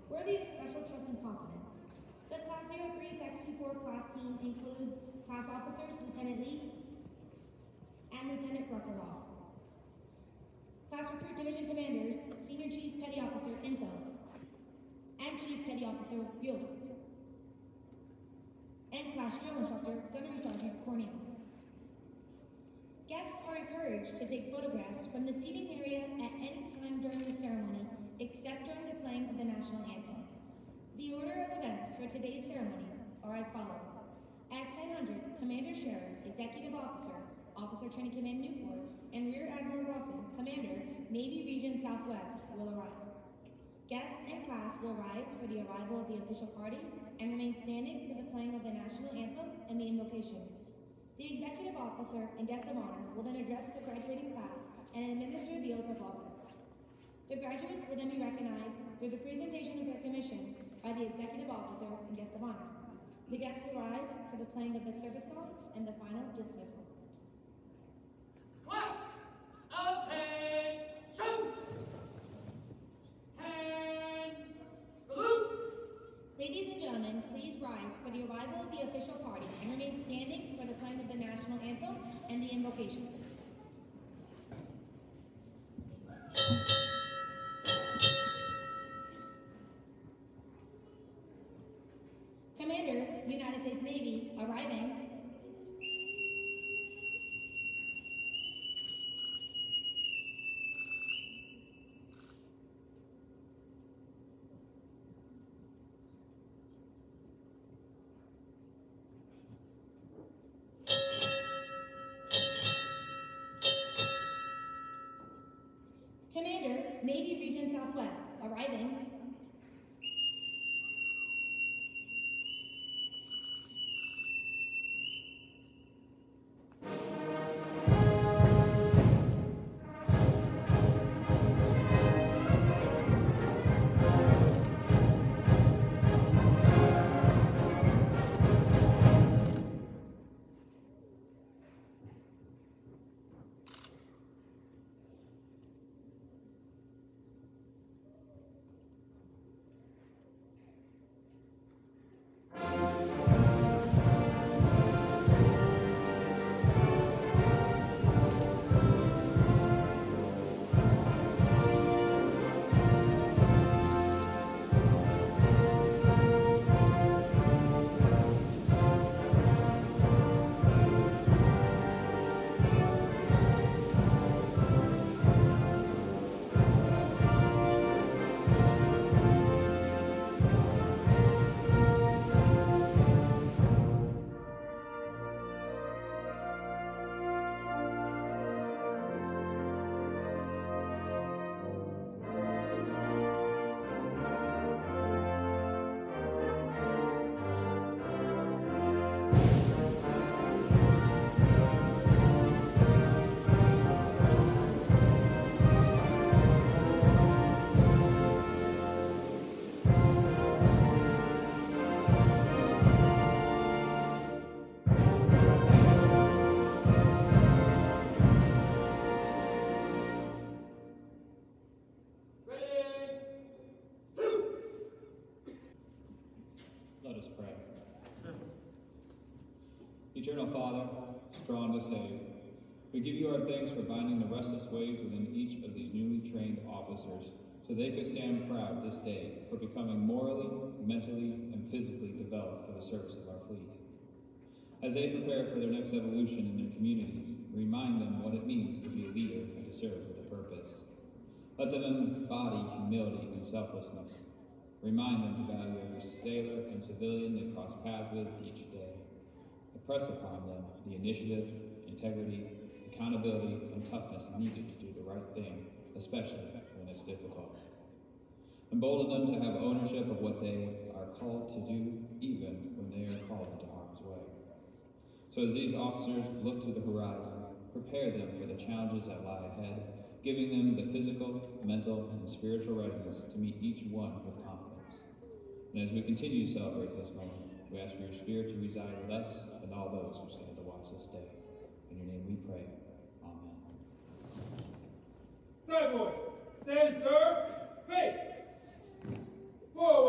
Worthy of special trust and confidence. The Class 03 Tech 24 class team includes class officers Lieutenant Lee and Lieutenant Ruckerlaw. Class Recruit Division Commanders Senior Chief Petty Officer Info and Chief Petty Officer Bulis. And Class Drill Instructor Gunnery Sergeant Cornell. Guests are encouraged to take photographs from the seating area at any time during the ceremony, except during the playing of the national anthem. The order of events for today's ceremony are as follows. At 10:00, Commander Scherer, Executive Officer, Officer Training Command Newport, and Rear Admiral Rawson, Commander, Navy Region Southwest, will arrive. Guests and class will rise for the arrival of the official party and remain standing for the playing of the national anthem and the invocation. The Executive Officer and Guest of Honor will then address the graduating class and administer the oath of office. The graduates will then be recognized through the presentation of their commission by the Executive Officer and Guest of Honor. The guests will rise for the playing of the service songs and the final dismissal. Class, attention! And salute! Ladies and gentlemen, please rise for the arrival of the official party and remain standing for the playing of the national anthem and the invocation. Commander, United States Navy, arriving. Commander, Navy Region Southwest, arriving. Eternal Father, strong to save, we give you our thanks for binding the restless waves within each of these newly trained officers so they could stand proud this day for becoming morally, mentally, and physically developed for the service of our fleet. As they prepare for their next evolution in their communities, remind them what it means to be a leader and to serve with a purpose. Let them embody humility and selflessness. Remind them to value every sailor and civilian they cross paths with each day. Impress upon them the initiative, integrity, accountability, and toughness needed to do the right thing, especially when it's difficult. Embolden them to have ownership of what they are called to do, even when they are called into harm's way. So as these officers look to the horizon, prepare them for the challenges that lie ahead, giving them the physical, mental, and spiritual readiness to meet each one with confidence. And as we continue to celebrate this moment, we ask for your Spirit to reside with us and all those who stand to watch this day. In your name we pray. Amen. Side boys, center, face. Forward.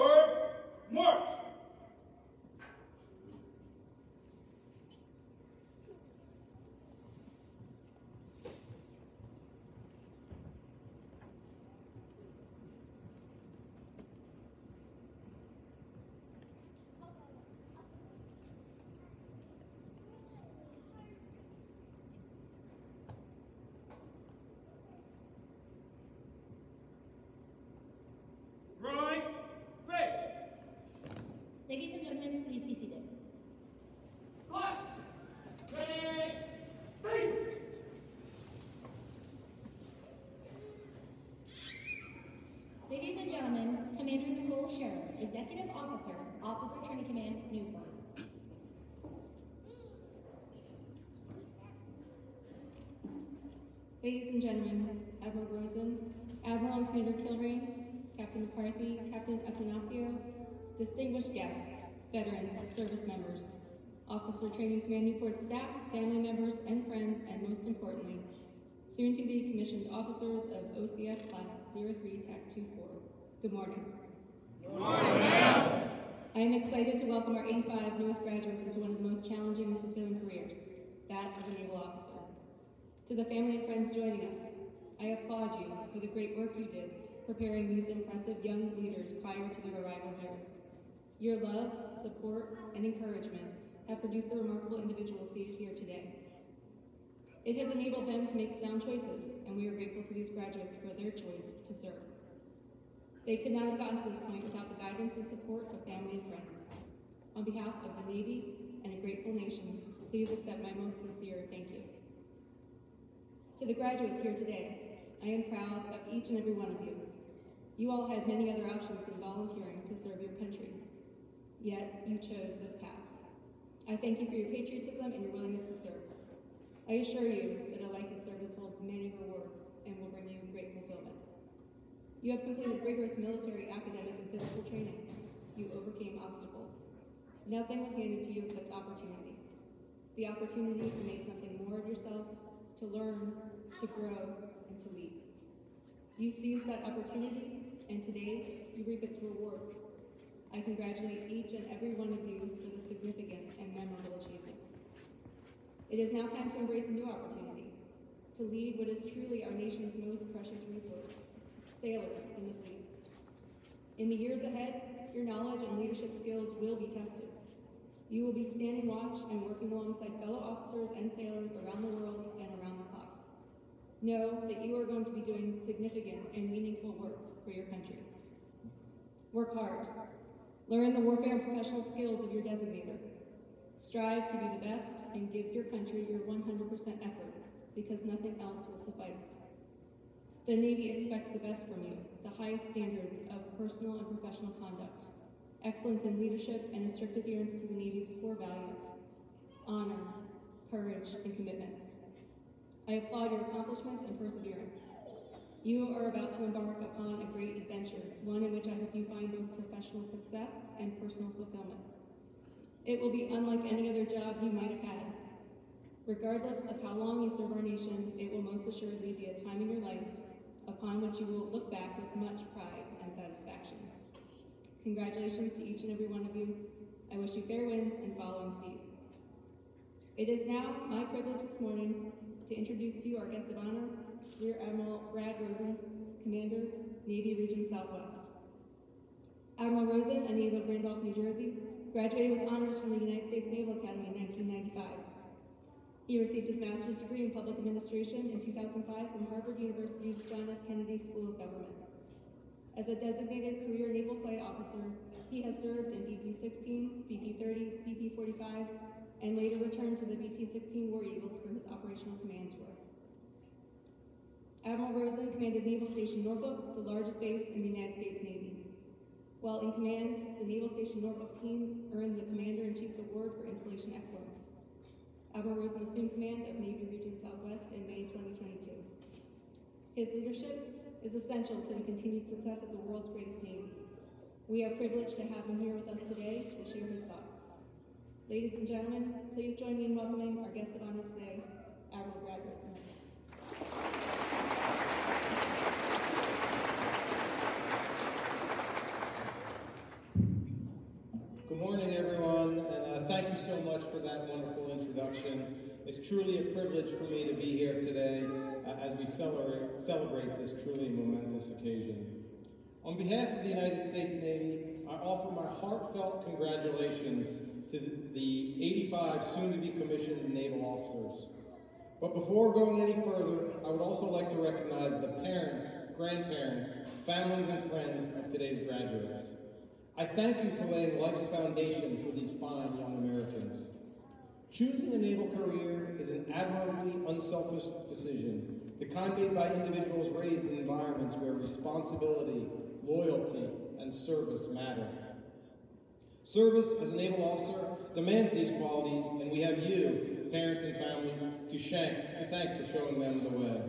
Executive Officer, Officer Training Command, Newport. Ladies and gentlemen, Admiral Rosen, Admiral and Commander Kilrain, Captain McCarthy, Captain Atanasio, distinguished guests, veterans, service members, Officer Training Command Newport staff, family members, and friends, and most importantly, soon-to-be commissioned officers of OCS Class 03 TAC 24. Good morning. Good morning, ma'am. I am excited to welcome our 85 newest graduates into one of the most challenging and fulfilling careers, that of a naval officer. To the family and friends joining us, I applaud you for the great work you did preparing these impressive young leaders prior to their arrival here. Your love, support, and encouragement have produced the remarkable individuals seated here today. It has enabled them to make sound choices, and we are grateful to these graduates for their choice to serve. They could not have gotten to this point without the guidance and support of family and friends. On behalf of the Navy and a grateful nation, please accept my most sincere thank you. To the graduates here today, I am proud of each and every one of you. You all had many other options than volunteering to serve your country, yet you chose this path. I thank you for your patriotism and your willingness to serve. I assure you that a life of service holds many rewards and will bring you great fulfillment. You have completed rigorous military, academic, and physical training. You overcame obstacles. Nothing was handed to you except opportunity. The opportunity to make something more of yourself, to learn, to grow, and to lead. You seized that opportunity, and today you reap its rewards. I congratulate each and every one of you for the significant and memorable achievement. It is now time to embrace a new opportunity, to lead what is truly our nation's most precious resource, sailors in the fleet. In the years ahead, your knowledge and leadership skills will be tested. You will be standing watch and working alongside fellow officers and sailors around the world and around the clock. Know that you are going to be doing significant and meaningful work for your country. Work hard. Learn the warfare and professional skills of your designator. Strive to be the best and give your country your 100% effort, because nothing else will suffice. The Navy expects the best from you, the highest standards of personal and professional conduct, excellence in leadership, and a strict adherence to the Navy's core values: honor, courage, and commitment. I applaud your accomplishments and perseverance. You are about to embark upon a great adventure, one in which I hope you find both professional success and personal fulfillment. It will be unlike any other job you might have had. Regardless of how long you serve our nation, it will most assuredly be a time in your life upon which you will look back with much pride and satisfaction. Congratulations to each and every one of you. I wish you fair winds and following seas. It is now my privilege this morning to introduce to you our guest of honor, Rear Admiral Brad Rosen, Commander, Navy Region Southwest. Admiral Rosen, a native of Randolph, New Jersey, graduated with honors from the United States Naval Academy in 1995. He received his master's degree in public administration in 2005 from Harvard University's John F. Kennedy School of Government. As a designated career naval flight officer, he has served in BP-16, BP-30, BP-45, and later returned to the BP-16 War Eagles for his operational command tour. Admiral Rosen commanded Naval Station Norfolk, the largest base in the United States Navy. While in command, the Naval Station Norfolk team earned the Commander-in-Chief's Award for Installation Excellence. Admiral Rosen assumed command of Navy Region Southwest in May 2022. His leadership is essential to the continued success of the world's greatest Navy. We are privileged to have him here with us today to share his thoughts. Ladies and gentlemen, please join me in welcoming our guest of honor today, Admiral Brad Rosen. Good morning, everyone, and thank you so much for that wonderful introduction. It's truly a privilege for me to be here today as we celebrate this truly momentous occasion. On behalf of the United States Navy, I offer my heartfelt congratulations to the 85 soon-to-be commissioned naval officers. But before going any further, I would also like to recognize the parents, grandparents, families, and friends of today's graduates. I thank you for laying life's foundation for these fine young Americans. Choosing a naval career is an admirably unselfish decision, the kind made by individuals raised in environments where responsibility, loyalty, and service matter. Service as a naval officer demands these qualities, and we have you, parents and families, to thank for showing them the way.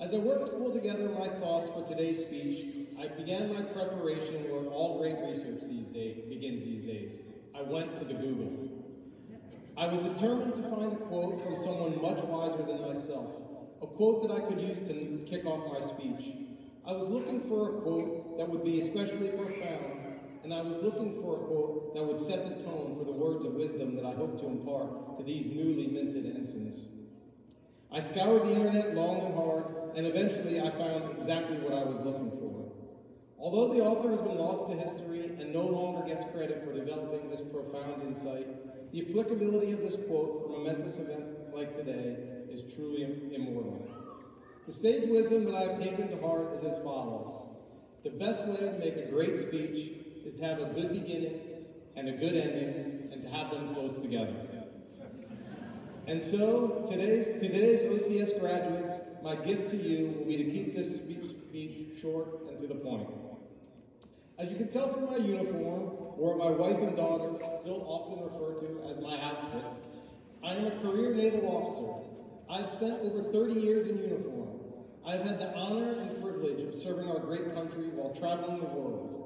As I worked to pull together my thoughts for today's speech, I began my preparation where all great research begins these days. I went to the Google. I was determined to find a quote from someone much wiser than myself, a quote that I could use to kick off my speech. I was looking for a quote that would be especially profound, and I was looking for a quote that would set the tone for the words of wisdom that I hope to impart to these newly minted ensigns. I scoured the internet long and hard, and eventually I found exactly what I was looking for. Although the author has been lost to history and no longer gets credit for developing this profound insight, the applicability of this quote for momentous events like today is truly immortal. The sage wisdom that I have taken to heart is as follows. The best way to make a great speech is to have a good beginning and a good ending, and to have them close together. And so, today's OCS graduates, my gift to you will be to keep this speech short and to the point. As you can tell from my uniform, or what my wife and daughters still often refer to as my outfit, I am a career naval officer. I've spent over 30 years in uniform. I've had the honor and privilege of serving our great country while traveling the world.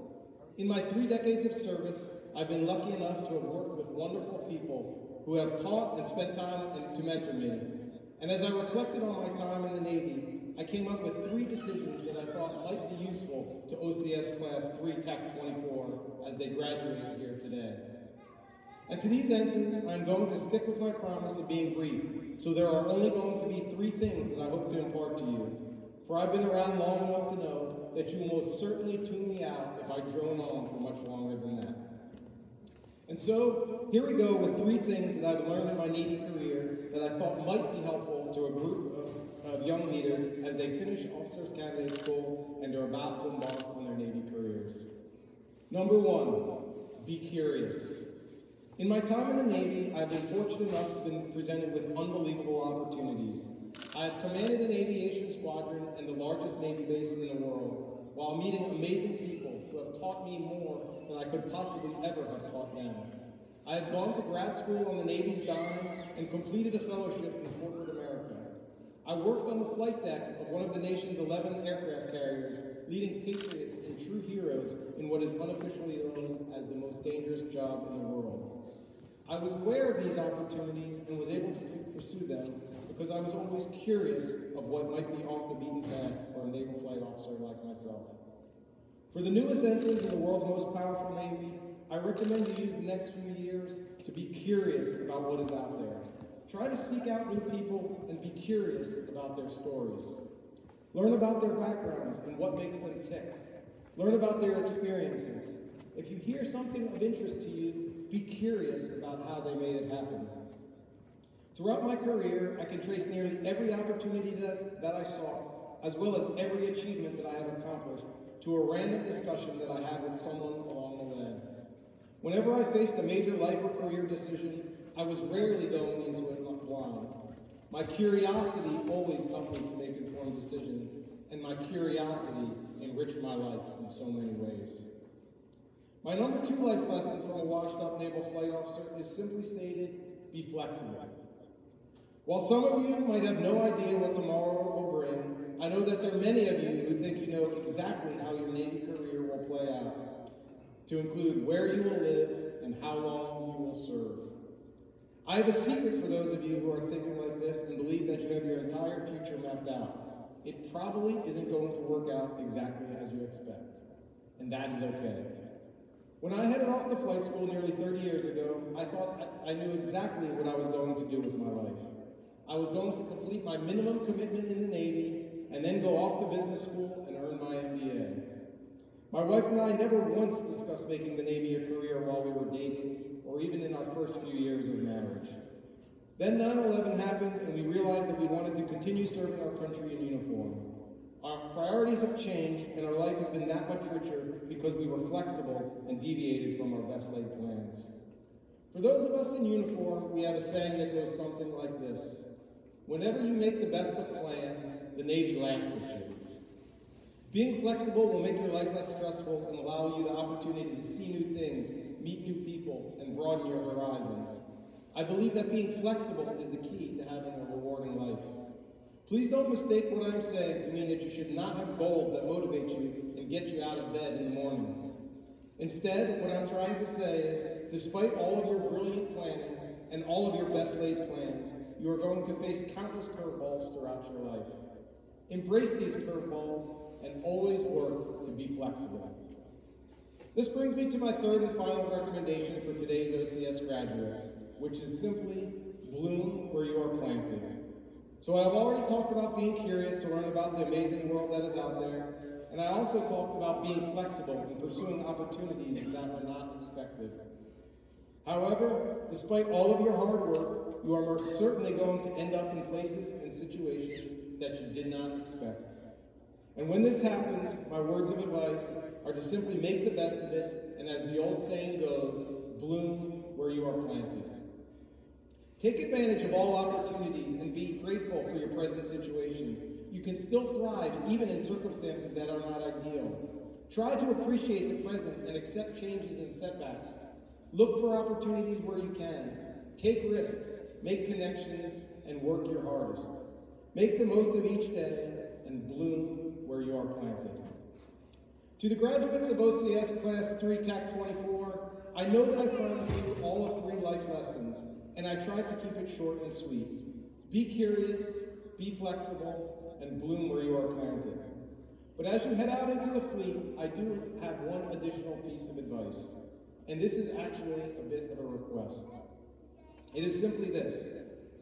In my 3 decades of service, I've been lucky enough to have worked with wonderful people who have taught and spent time to mentor me. And as I reflected on my time in the Navy, I came up with 3 decisions that I thought might be useful to OCS Class 3 Tech 24 as they graduate here today. And to these ensigns, I'm going to stick with my promise of being brief, so there are only going to be 3 things that I hope to impart to you. For I've been around long enough to know that you will most certainly tune me out if I drone on for much longer than that. And so, here we go with 3 things that I've learned in my Navy career that I thought might be helpful to a group of young leaders as they finish Officers Candidate School and are about to embark on their Navy careers. Number 1, be curious. In my time in the Navy, I've been fortunate enough to have been presented with unbelievable opportunities. I have commanded an aviation squadron and the largest Navy base in the world, while meeting amazing people who have taught me more than I could possibly ever have taught them. I have gone to grad school on the Navy's dime and completed a fellowship in corporate America. I worked on the flight deck of one of the nation's 11 aircraft carriers, leading patriots and true heroes in what is unofficially known as the most dangerous job in the world. I was aware of these opportunities and was able to pursue them because I was always curious of what might be off the beaten path for a naval flight officer like myself. For the newest ensigns in the world's most powerful Navy, I recommend you use the next few years to be curious about what is out there. Try to seek out new people and be curious about their stories. Learn about their backgrounds and what makes them tick. Learn about their experiences. If you hear something of interest to you, be curious about how they made it happen. Throughout my career, I can trace nearly every opportunity that I sought, as well as every achievement that I have accomplished, to a random discussion that I had with someone along the way. Whenever I faced a major life or career decision, I was rarely going into it blind. My curiosity always helped me to make informed decisions, and my curiosity enriched my life in so many ways. My number 2 life lesson from a washed-up naval flight officer is simply stated, be flexible. While some of you might have no idea what tomorrow will bring, I know that there are many of you who think you know exactly how your Navy career will play out, to include where you will live and how long you will serve. I have a secret for those of you who are thinking like this and believe that you have your entire future mapped out. It probably isn't going to work out exactly as you expect, and that is okay. When I headed off to flight school nearly 30 years ago, I thought I knew exactly what I was going to do with my life. I was going to complete my minimum commitment in the Navy and then go off to business school and earn my MBA. My wife and I never once discussed making the Navy a career while we were dating, or even in our first few years of marriage. Then 9/11 happened, and we realized that we wanted to continue serving our country in uniform. Our priorities have changed, and our life has been that much richer because we were flexible and deviated from our best-laid plans. For those of us in uniform, we have a saying that goes something like this: whenever you make the best of plans, the Navy laughs at you. Being flexible will make your life less stressful and allow you the opportunity to see new things, meet new people, and broaden your horizons. I believe that being flexible is the key to having a rewarding life. Please don't mistake what I'm saying to mean that you should not have goals that motivate you and get you out of bed in the morning. Instead, what I'm trying to say is, despite all of your brilliant planning and all of your best laid plans, you are going to face countless curveballs throughout your life. Embrace these curveballs and always work to be flexible. This brings me to my third and final recommendation for today's OCS graduates, which is simply bloom where you are planted. So I've already talked about being curious to learn about the amazing world that is out there, and I also talked about being flexible and pursuing opportunities that were not expected. However, despite all of your hard work, you are most certainly going to end up in places and situations that you did not expect. And when this happens, my words of advice are to simply make the best of it, and as the old saying goes, bloom where you are planted. Take advantage of all opportunities and be grateful for your present situation. You can still thrive even in circumstances that are not ideal. Try to appreciate the present and accept changes and setbacks. Look for opportunities where you can. Take risks, make connections, and work your hardest. Make the most of each day and bloom where you are planted. To the graduates of OCS Class 3 TAC 24, I know that I promised you all of 3 life lessons, and I tried to keep it short and sweet. Be curious, be flexible, and bloom where you are planted. But as you head out into the fleet, I do have one additional piece of advice, and this is actually a bit of a request. It is simply this: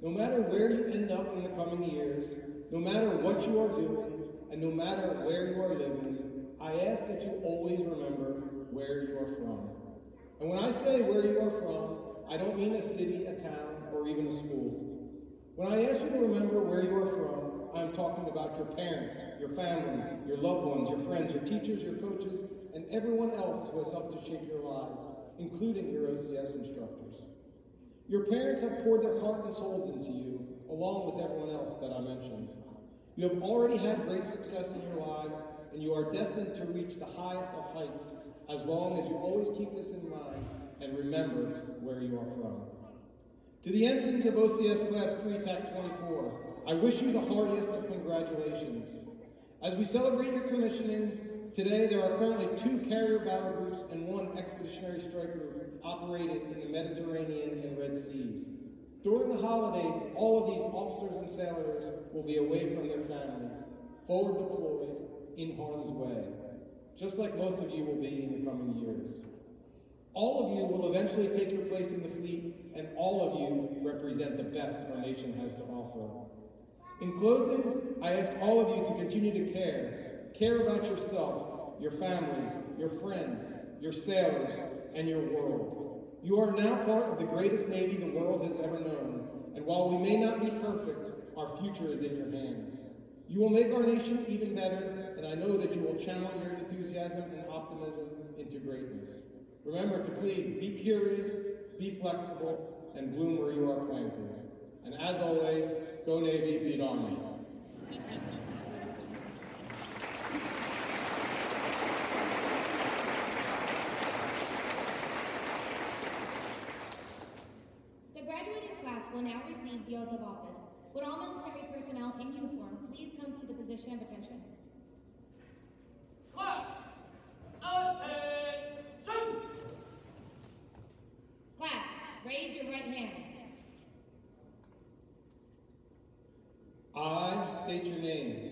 no matter where you end up in the coming years, no matter what you are doing, and no matter where you are living, I ask that you always remember where you are from. And when I say where you are from, I don't mean a city, a town, or even a school. When I ask you to remember where you are from, I'm talking about your parents, your family, your loved ones, your friends, your teachers, your coaches, and everyone else who has helped to shape your lives, including your OCS instructors. Your parents have poured their heart and souls into you, along with everyone else that I mentioned. You have already had great success in your lives, and you are destined to reach the highest of heights, as long as you always keep this in mind and remember where you are from. To the ensigns of OCS Class 3 TAC 24, I wish you the heartiest of congratulations. As we celebrate your commissioning, today there are currently 2 carrier battle groups and 1 expeditionary strike group operating in the Mediterranean and Red Seas. During the holidays, all of these officers and sailors will be away from their families, forward deployed, in harm's way, just like most of you will be in the coming years. All of you will eventually take your place in the fleet, and all of you represent the best our nation has to offer. In closing, I ask all of you to continue to care about yourself, your family, your friends, your sailors, and your world. You are now part of the greatest Navy the world has ever known, and while we may not be perfect, our future is in your hands. You will make our nation even better, and I know that you will channel your enthusiasm and optimism into greatness. Remember to please be curious, be flexible, and bloom where you are planted. And as always, go Navy, beat Army. The graduating class will now receive the oath of office. Would all military personnel in uniform please come to the position of attention? Class, attention! Class, raise your right hand. I state your name.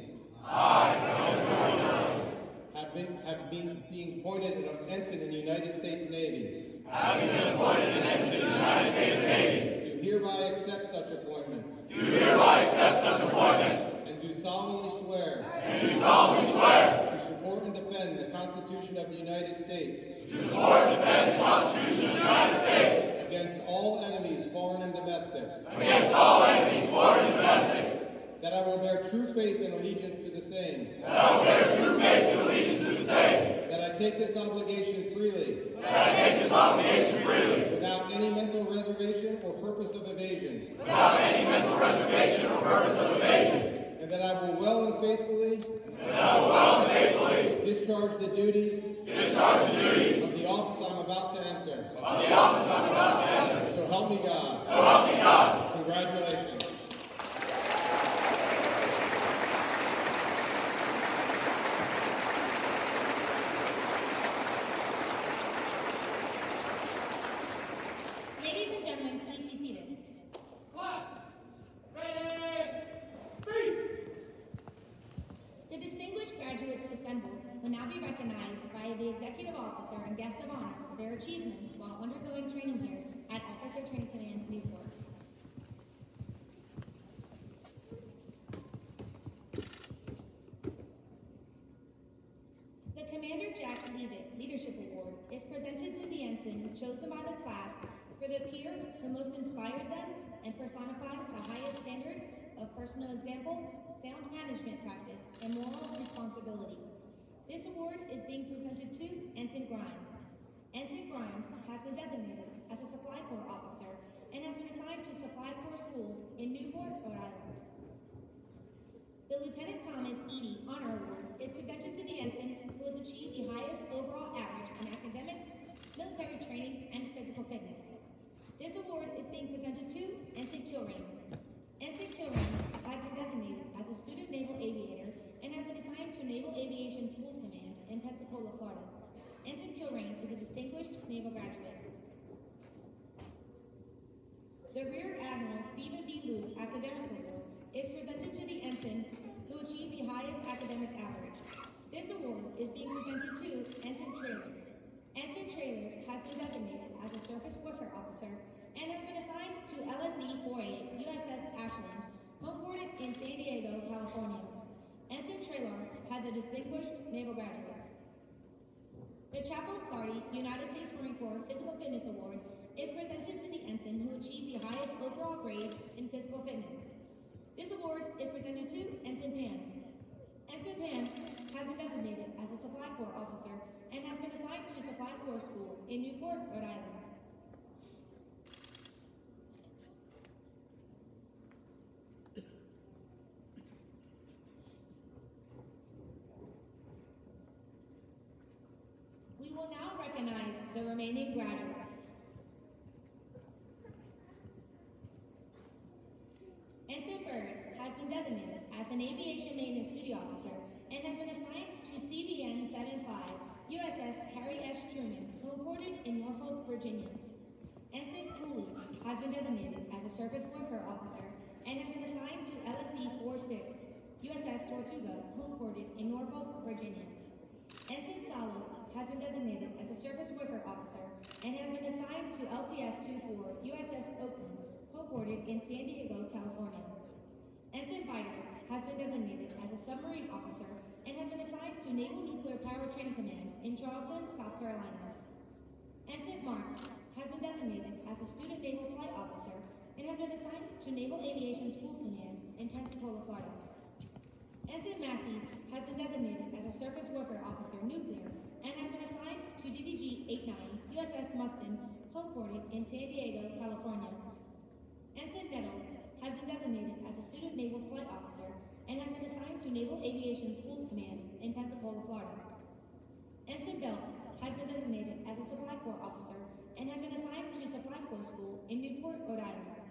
Have been being appointed an ensign in the United States Navy. Having been appointed an ensign in the United States Navy, Do hereby accept such appointment. do hereby accept such appointment, And do solemnly swear. and do solemnly swear To support and defend the Constitution of the United States. to support and defend the Constitution of the United States Against all enemies, foreign and domestic. against all enemies, foreign and domestic, That I will bear true faith and allegiance to the same. that I will bear true faith and allegiance to the same, That I take this obligation freely, that I take this obligation freely, without any mental reservation or purpose of evasion. without any mental reservation or purpose of evasion, And that I will well and faithfully and that I will well and faithfully discharge the duties of the office I'm about to enter. So help me God. Congratulations. Ladies and gentlemen, please be seated. Class, ready, freeze! The distinguished graduates assembled will now be recognized by the executive officer and guest of honor for their achievements while undergoing training here at Officer Training Command Newport. The Commander Jack Leavitt Leadership Award is presented to the ensign chosen by the class for the peer who most inspired them and personifies the highest standards of personal example, sound management practice, and moral responsibility. This award is being presented to Ensign Grimes. Ensign Grimes has been designated as a Supply Corps officer and has been assigned to Supply Corps School in Newport, Rhode Island. The Lieutenant Thomas Eady Honor Award is presented to the ensign who has achieved the highest overall average in academics, military training, and physical fitness. This award is being presented to Ensign Kilrain. Ensign Kilrain has been designated as a student naval aviator and has been assigned to Naval Aviation Schools Command in Pensacola, Florida. Ensign Kilrain is a distinguished naval graduate. The Rear Admiral Stephen B. Luce Academics Award is presented to the ensign who achieved the highest academic average. This award is being presented to Ensign Trailer. Ensign Trailer has been designated as a surface warfare officer and has been assigned to LSD-48 USS Ashland, homeported in San Diego, California. Ensign Trailer has a distinguished naval graduate. The Chapel Clardy United States Marine Corps Physical Fitness Award is presented to the ensign who achieved the highest overall grade in physical fitness. This award is presented to Ensign Pan. Ensign Pan has been designated as a Supply Corps officer and has been assigned to Supply Corps School in Newport, Rhode Island. We will now recognize the remaining graduates. Ensign Bird has been designated as an aviation maintenance duty officer and has been assigned to CVN 75 USS Harry S. Truman, homeported in Norfolk, Virginia. Ensign Cooley has been designated as a surface warfare officer and has been assigned to LSD-46 USS Tortuga, homeported in Norfolk, Virginia. Ensign Salas has been designated as a surface warfare officer and has been assigned to LCS-24 USS Oakland, homeported in San Diego, California. Ensign Biter has been designated as a submarine officer and has been assigned to Naval Nuclear Power Training Command in Charleston, South Carolina. Ensign Marks has been designated as a student naval flight officer and has been assigned to Naval Aviation Schools Command in Pensacola, Florida. Ensign Massey has been designated as a surface warfare officer nuclear and has been assigned to DDG-89 USS Mustin, homeported in San Diego, California. Ensign Nettles has been designated as a student naval flight officer and has been assigned to Naval Aviation Schools Command in Pensacola, Florida. Ensign Belt has been designated as a Supply Corps officer and has been assigned to Supply Corps School in Newport, Rhode Island.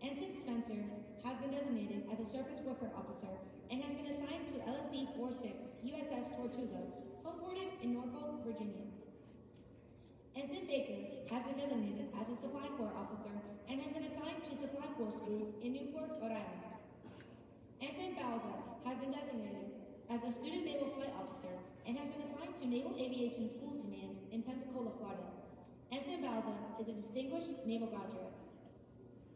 Ensign Spencer has been designated as a surface warfare officer and has been assigned to LSD-46 USS Tortuga, homeported in Norfolk, Virginia. Ensign Baker has been designated as a Supply Corps officer and has been assigned to Supply Corps School in Newport, Rhode Island. Ensign Bauza has been designated as a student naval flight officer and has been assigned to Naval Aviation Schools Command in Pensacola, Florida. Ensign Bauza is a distinguished naval graduate.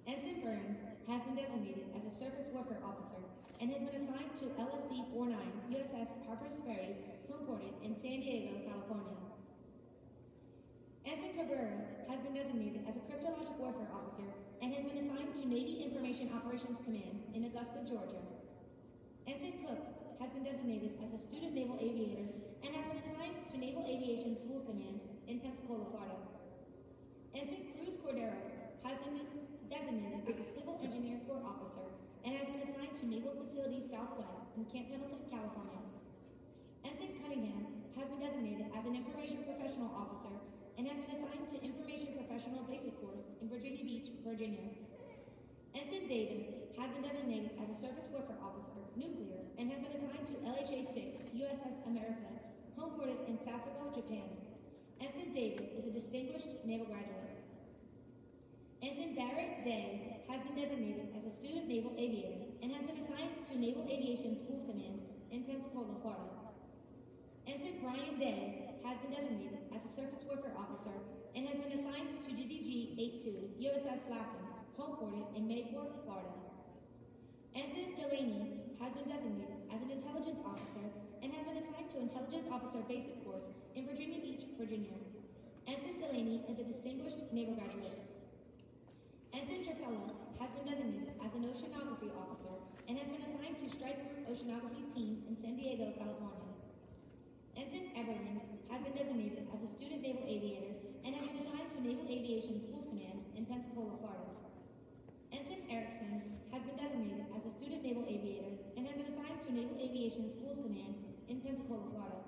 Ensign Burns has been designated as a surface warfare officer and has been assigned to LSD-49 USS Harper's Ferry, homeported in San Diego, California. Ensign Cabrera has been designated as a cryptologic warfare officer and has been assigned to Navy Information Operations Command in Augusta, Georgia. Ensign Cook has been designated as a student naval aviator and has been assigned to Naval Aviation Schools Command in Pensacola, Florida. Ensign Cruz Cordero has been designated as a Civil Engineer Corps officer and has been assigned to Naval Facilities Southwest in Camp Pendleton, California. Ensign Cunningham has been designated as an Information Professional Officer and has been assigned to Information Professional Basic Course in Virginia Beach, Virginia. Ensign Davis has been designated as a Surface Warfare Officer, Nuclear, and has been assigned to LHA-6 USS America, homeported in Sasebo, Japan. Ensign Davis is a distinguished naval graduate. Ensign Barrett Day has been designated as a student naval aviator and has been assigned to Naval Aviation Schools Command in Pensacola, Florida. Ensign Brian Day has been designated as a Surface Warfare Officer and has been assigned to DDG 82 USS Lassen, homeported in Mayport, Florida. Ensign Delaney has been designated as an Intelligence Officer and has been assigned to Intelligence Officer Basic Course in Virginia Beach, Virginia. Ensign Delaney is a distinguished naval graduate. Ensign Trapella has been designated as an Oceanography Officer and has been assigned to Strike Group Oceanography Team in San Diego, California. Ensign Everling has been designated as a Student Naval Aviator and has been assigned to Naval Aviation Schools Command in Pensacola, Florida. Ensign Erickson has been designated as a Student Naval Aviator and has been assigned to Naval Aviation Schools Command in Pensacola, Florida.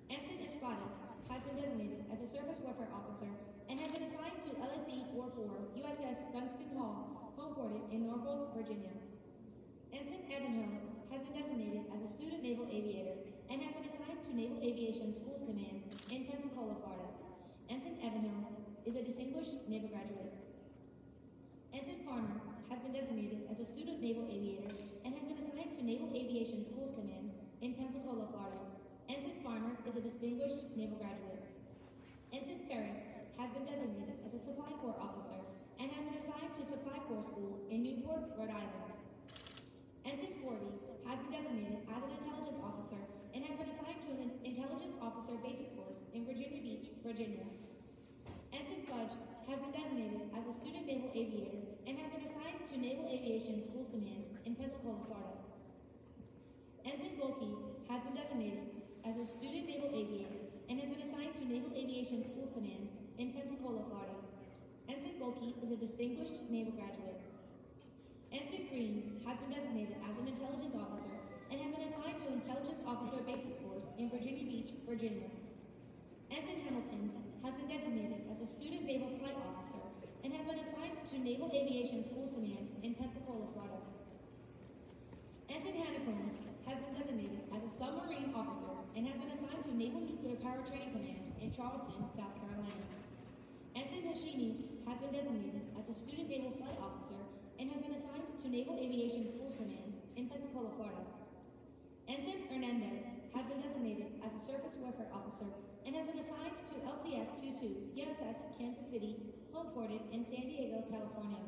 Ensign Espadas has been designated as a Surface Warfare Officer and has been assigned to LSD-44 USS Gunston Hall, homeported in Norfolk, Virginia. Ensign Evanhill has been designated as a Student Naval Aviator and has been assigned to Naval Aviation Schools Command in Pensacola, Florida. Ensign Evanhill is a distinguished naval graduate. Ensign Farmer has been designated as a Student Naval Aviator and has been assigned to Naval Aviation Schools Command in Pensacola, Florida. Ensign Farmer is a distinguished naval graduate. Ensign Ferris has been designated as a Supply Corps Officer and has been assigned to Supply Corps School in Newport, Rhode Island. Ensign Forty has been designated as an Intelligence Officer and has been assigned to an Intelligence Officer Basic Course in Virginia Beach, Virginia. Ensign Fudge has been designated as a Student Naval Aviator and has been assigned to Naval Aviation Schools Command in Pensacola, Florida. Ensign Volkey has been designated as a Student Naval Aviator and has been assigned to Naval Aviation Schools Command in Pensacola, Florida. Ensign Volkey is a distinguished naval graduate. Ensign Green has been designated as an Intelligence Officer and has been assigned to Intelligence Officer Basic Course in Virginia Beach, Virginia. Ensign Hamilton has been designated as a Student Naval Flight Officer and has been assigned to Naval Aviation Schools Command in Pensacola, Florida. Ensign Hannicombe has been designated as a Submarine Officer and has been assigned to Naval Nuclear Power Training Command in Charleston, South Carolina. Ensign Hashimi has been designated as a Student Naval Flight Officer and has been assigned to Naval Aviation Schools Command in Pensacola, Florida. Ensign Hernandez has been designated as a Surface Warfare Officer and has been assigned to LCS-22 USS Kansas City, homeported in San Diego, California.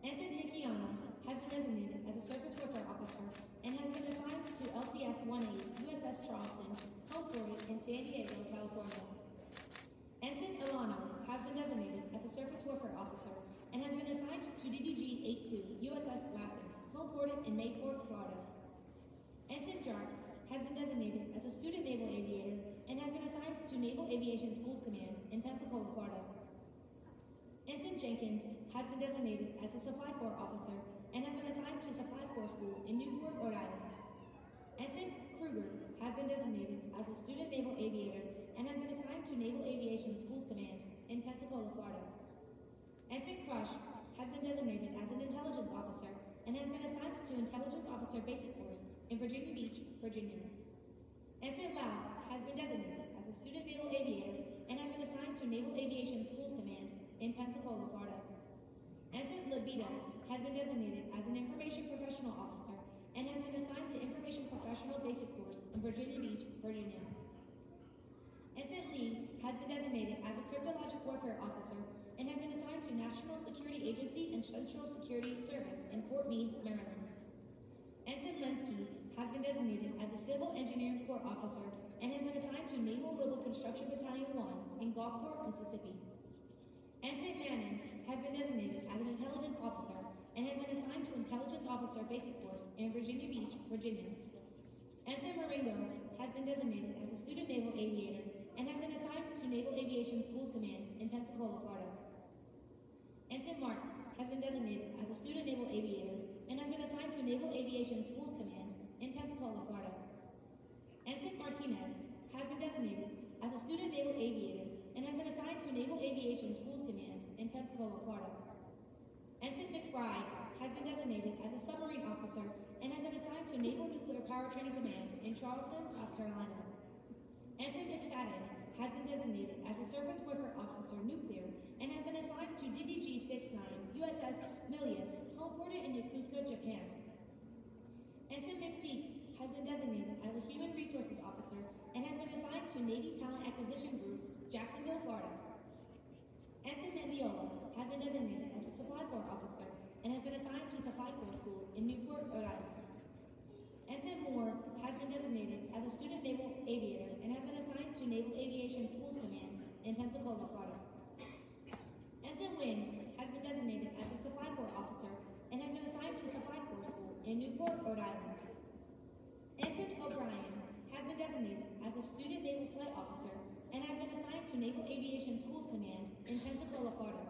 Ensign Hikiano has been designated as a Surface Warfare Officer and has been assigned to LCS-18 USS Charleston, homeported in San Diego, California. Ensign Ilano has been designated as a Surface Warfare Officer and has been assigned to DDG 82 USS Lassen, homeported in Mayport, Florida. Ensign Jark has been designated as a Student Naval Aviator and has been assigned to Naval Aviation Schools Command in Pensacola, Florida. Ensign Jenkins has been designated as a Supply Corps Officer and has been assigned to Supply Corps School in Newport, Rhode Island. Ensign Kruger has been designated as a Student Naval Aviator and has been assigned to Naval Aviation Schools Command in Pensacola, Florida. Ensign Crush has been designated as an Intelligence Officer and has been assigned to Intelligence Officer Basic Course in Virginia Beach, Virginia. Ensign Lau has been designated as a Student Naval Aviator and has been assigned to Naval Aviation Schools Command in Pensacola, Florida. Ensign Labita has been designated as an Information Professional Officer and has been assigned to Information Professional Basic Course in Virginia Beach, Virginia. Ensign Lee has been designated as a Cryptologic Warfare Officer and has been assigned to National Security Agency and Central Security Service in Fort Meade, Maryland. Ensign Linsky has been designated as a Civil Engineering Corps Officer and has been assigned to Naval Mobile Construction Battalion 1 in Gulfport, Mississippi. Ensign Manning has been designated as an Intelligence Officer and has been assigned to Intelligence Officer Basic Course in Virginia Beach, Virginia. Ensign Marengo has been designated as a Student Naval Aviator and has been assigned to Naval Aviation Schools Command in Pensacola, Florida. Ensign Mark has been designated as a Student Naval Aviator and has been assigned to Naval Aviation Schools Command in Pensacola, Florida. Martinez has been designated as a student naval aviator and has been assigned to Naval Aviation Schools Command in Pensacola, Florida. Ensign McBride has been designated as a submarine officer and has been assigned to Naval Nuclear Power Training Command in Charleston, South Carolina. Ensign McFadden has been designated as a Surface Warfare Officer Nuclear and has been assigned to DDG-69 USS Milius, homeported in Yokosuka, Japan. Ensign McPeak has been designated as a Human Resources Officer and has been assigned to Navy Talent Acquisition Group, Jacksonville, Florida. Ensign Mendiola has been designated as a Supply Corps Officer and has been assigned to Supply Corps School in Newport, Rhode Island. Ensign Moore has been designated as a Student Naval Aviator and has been assigned to Naval Aviation Schools Command in Pensacola, Florida. Ensign Wynn has been designated as a Supply Corps Officer and has been assigned to Supply Corps School in Newport, Rhode Island. Ensign O'Brien has been designated as a Student Naval Flight Officer and has been assigned to Naval Aviation Schools Command in Pensacola, Florida.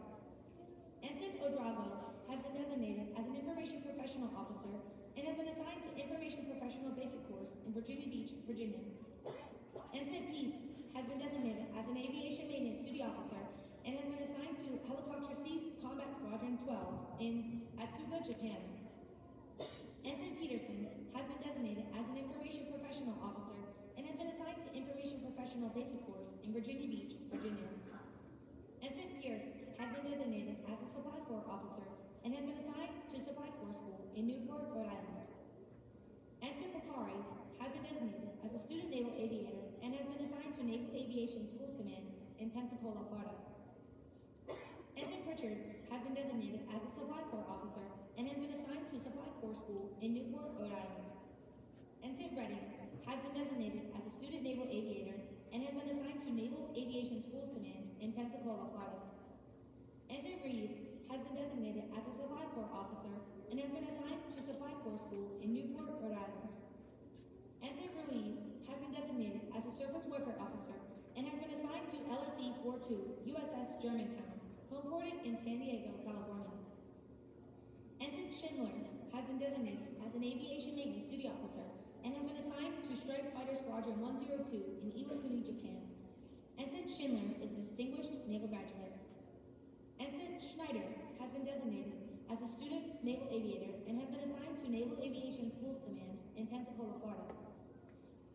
Ensign Odrago has been designated as an Information Professional Officer and has been assigned to Information Professional Basic Course in Virginia Beach, Virginia. Ensign Peace has been designated as an Aviation Maintenance Duty Officer and has been assigned to Helicopter Sea Combat Squadron 12 in Atsuga, Japan. Ensign Peterson has been designated as an Information Professional Officer and has been assigned to Information Professional Basic Course in Virginia Beach, Virginia. Ensign Pierce has been designated as a Supply Corps Officer and has been assigned to Supply Corps School in Newport, Rhode Island. Ensign Bakari has been designated as a Student Naval Aviator and has been assigned to Naval Aviation Schools Command in Pensacola, Florida. Ensign Pritchard has been designated as a Supply Corps Officer and has been assigned to Supply Corps School in Newport, Rhode Island. Ensign Redding has been designated as a Student Naval Aviator and has been assigned to Naval Aviation Schools Command in Pensacola, Florida. Ensign Reeves has been designated as a Supply Corps Officer and has been assigned to Supply Corps School in Newport, Rhode Island. Ensign Ruiz has been designated as a Surface Warfare Officer and has been assigned to LSD-42 USS Germantown, homeported in San Diego, California. Ensign Schindler has been designated as an Aviation Maintenance Duty Officer and has been assigned to Strike Fighter Squadron 102 in Iwakuni, Japan. Ensign Schindler is a distinguished naval graduate. Ensign Schneider has been designated as a Student Naval Aviator and has been assigned to Naval Aviation Schools Command in Pensacola, Florida.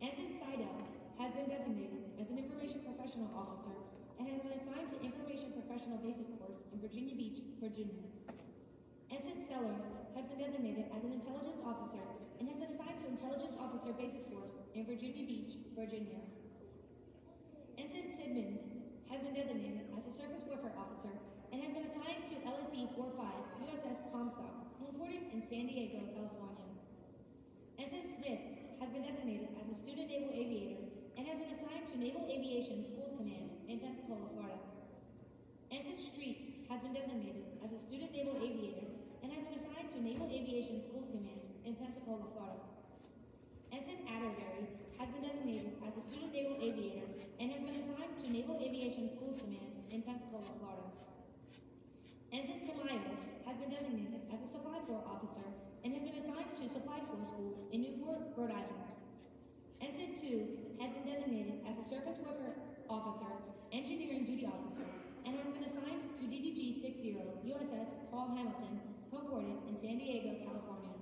Ensign Seidel has been designated as an Information Professional Officer and has been assigned to Information Professional Basic Course in Virginia Beach, Virginia. Ensign Sellers has been designated as an Intelligence Officer and has been assigned to Intelligence Officer Basic Course in Virginia Beach, Virginia. Ensign Sidman has been designated as a Surface Warfare Officer and has been assigned to LSD-45 USS Comstock, homeported in San Diego, California. Ensign Smith has been designated as a Student Naval Aviator and has been assigned to Naval Aviation Schools Command in Pensacola, Florida. Ensign Street has been designated as a Student Naval Aviator and has been assigned to Naval Aviation Schools Command in Pensacola, Florida. Ensign Atterbury has been designated as a Student Naval Aviator and has been assigned to Naval Aviation Schools Command in Pensacola, Florida. Ensign Tamayo has been designated as a Supply Corps Officer and has been assigned to Supply Corps School in Newport, Rhode Island. Ensign 2 has been designated as a Surface Warfare Officer, Engineering Duty Officer, and has been assigned to DDG-60 USS Paul Hamilton, homeported in San Diego, California.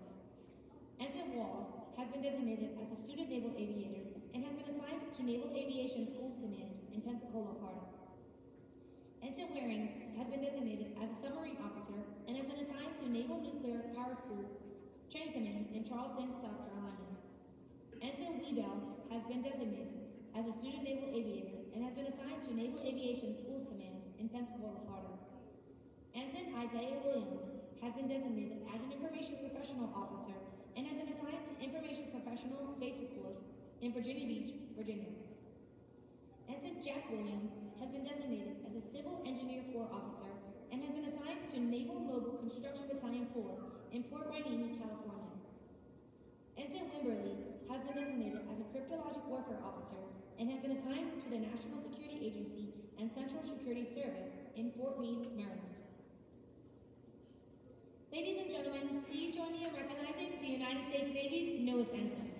Ensign Walls has been designated as a Student Naval Aviator and has been assigned to Naval Aviation Schools Command in Pensacola, Florida. Ensign Waring has been designated as a Submarine Officer and has been assigned to Naval Nuclear Power School Training Command in Charleston, South Carolina. Ensign Weedell has been designated as a Student Naval Aviator and has been assigned to Naval Aviation Schools Command in Pensacola, Florida. Ensign Isaiah Williams has been designated as an Information Professional Officer and has been assigned to Information Professional Basic Course in Virginia Beach, Virginia. Ensign Jack Williams has been designated as a Civil Engineer Corps Officer and has been assigned to Naval Mobile Construction Battalion 4 in Port Hueneme, California. Ensign Wimberly has been designated as a Cryptologic Warfare Officer and has been assigned to the National Security Agency and Central Security Service in Fort Meade, Maryland. Ladies and gentlemen, please join me in recognizing the United States Navy's newest ensigns.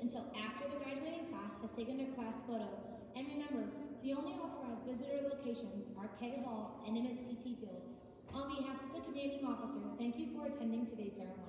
until after the graduating class has taken their class photo. And remember, the only authorized visitor locations are K Hall and Nimitz PT Field. On behalf of the commanding officer, thank you for attending today's ceremony.